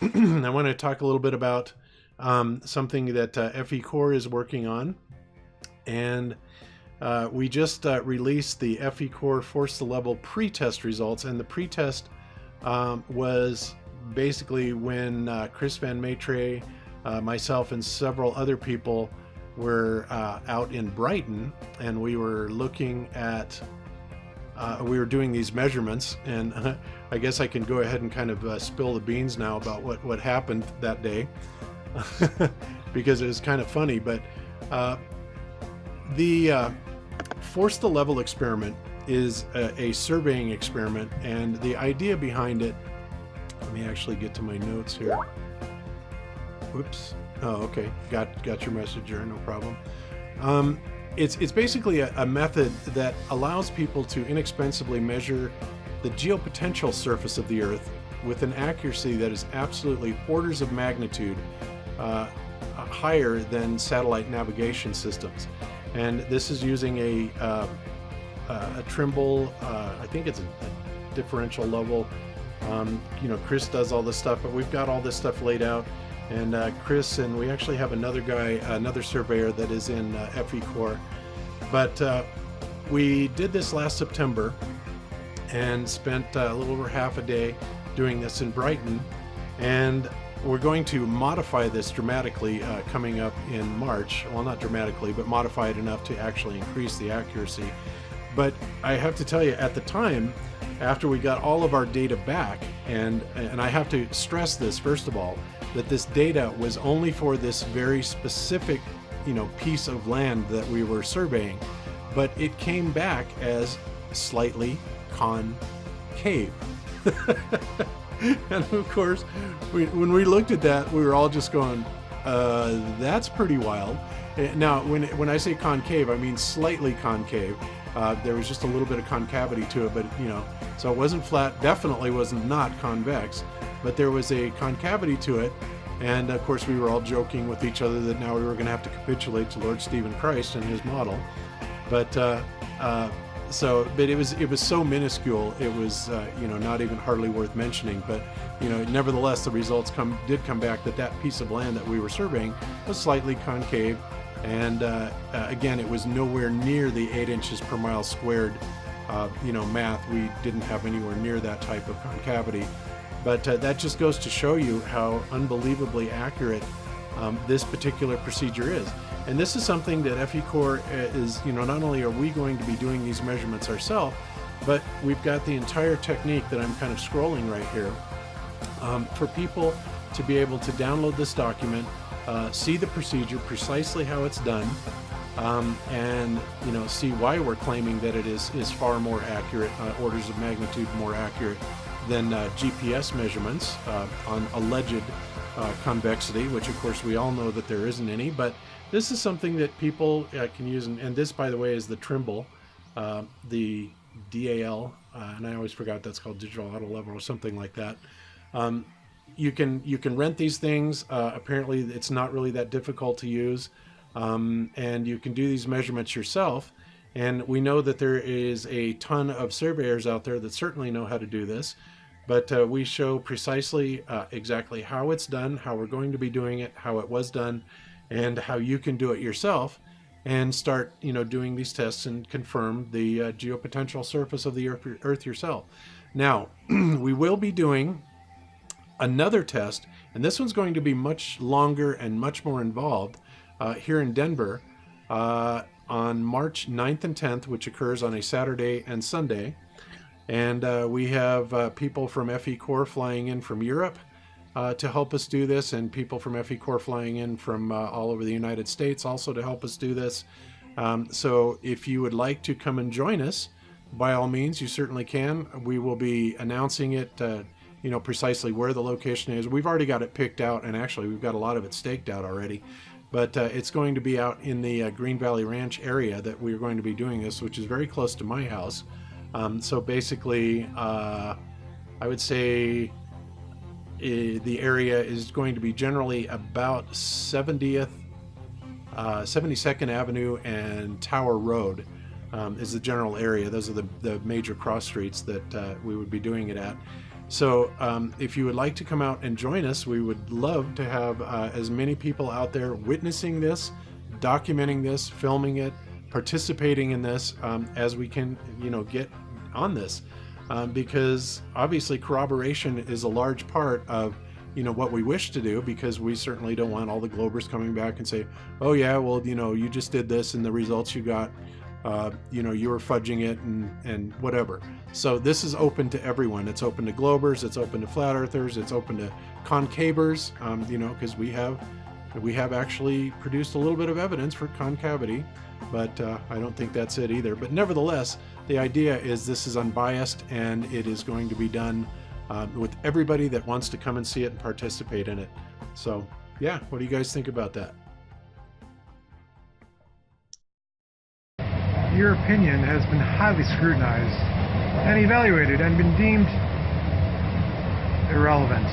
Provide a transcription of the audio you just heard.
I want to talk a little bit about something that FECORE is working on. And we just released the FECORE Force to Level pre-test results. And the pre-test was basically when Chris Van Maitre, myself, and several other people were out in Brighton, and we were looking at we were doing these measurements, and I guess I can go ahead and kind of spill the beans now about what happened that day because it was kind of funny. But the Force to Level experiment is a surveying experiment, and the idea behind it, let me actually get to my notes here. Whoops. Oh, okay. Got your message there, no problem. It's basically a method that allows people to inexpensively measure the geopotential surface of the Earth with an accuracy that is absolutely orders of magnitude higher than satellite navigation systems. And this is using a Trimble, I think it's a differential level. Chris does all this stuff, but we've got all this stuff laid out. And Chris, and we actually have another guy, another surveyor that is in FECORE. But we did this last September and spent a little over half a day doing this in Brighton. And we're going to modify this dramatically coming up in March. Well, not dramatically, but modify it enough to actually increase the accuracy. But I have to tell you, at the time, after we got all of our data back, and I have to stress this, first of all, that this data was only for this very specific, piece of land that we were surveying, but it came back as slightly concave. And of course, when we looked at that, we were all just going, that's pretty wild. Now, when I say concave, I mean slightly concave. There was just a little bit of concavity to it, but so it wasn't flat, definitely was not convex, but there was a concavity to it. And of course, we were all joking with each other that now we were going to have to capitulate to Lord Stephen Christ and his model. But but it was so minuscule, it was not even hardly worth mentioning. But nevertheless, the results did come back that piece of land that we were surveying was slightly concave. And again, it was nowhere near the 8 inches per mile squared, math. We didn't have anywhere near that type of concavity. But that just goes to show you how unbelievably accurate this particular procedure is. And this is something that FECORE is, not only are we going to be doing these measurements ourselves, but we've got the entire technique that I'm kind of scrolling right here for people to be able to download this document, see the procedure, precisely how it's done, and see why we're claiming that it is far more accurate, orders of magnitude more accurate than GPS measurements on alleged convexity, which of course we all know that there isn't any. But this is something that people can use, and this, by the way, is the Trimble, the DAL, and I always forgot that's called Digital Auto Level or something like that. You can rent these things. Apparently, it's not really that difficult to use, and you can do these measurements yourself. And we know that there is a ton of surveyors out there that certainly know how to do this, but we show precisely exactly how it's done, how we're going to be doing it, how it was done, and how you can do it yourself and start, doing these tests and confirm the geopotential surface of the Earth yourself. Now, we will be doing another test, and this one's going to be much longer and much more involved here in Denver on March 9th and 10th, which occurs on a Saturday and Sunday. And we have people from FECORE flying in from Europe to help us do this, and people from FECORE flying in from all over the United States also to help us do this. So if you would like to come and join us, by all means, you certainly can. We will be announcing it, precisely where the location is. We've already got it picked out, and actually we've got a lot of it staked out already. But it's going to be out in the Green Valley Ranch area that we're going to be doing this, which is very close to my house. So basically, I would say the area is going to be generally about 72nd Avenue and Tower Road is the general area. Those are the major cross streets that we would be doing it at. So if you would like to come out and join us, we would love to have as many people out there witnessing this, documenting this, filming it, participating in this as we can, get on this. Because obviously corroboration is a large part of what we wish to do, because we certainly don't want all the Globers coming back and say, oh yeah, well, you just did this and the results you got, you were fudging it and whatever. So this is open to everyone. It's open to Globers, it's open to flat earthers, it's open to concavers, because we have actually produced a little bit of evidence for concavity, but I don't think that's it either. But nevertheless, the idea is this is unbiased, and it is going to be done with everybody that wants to come and see it and participate in it. So yeah, what do you guys think about that? Your opinion has been highly scrutinized and evaluated and been deemed irrelevant.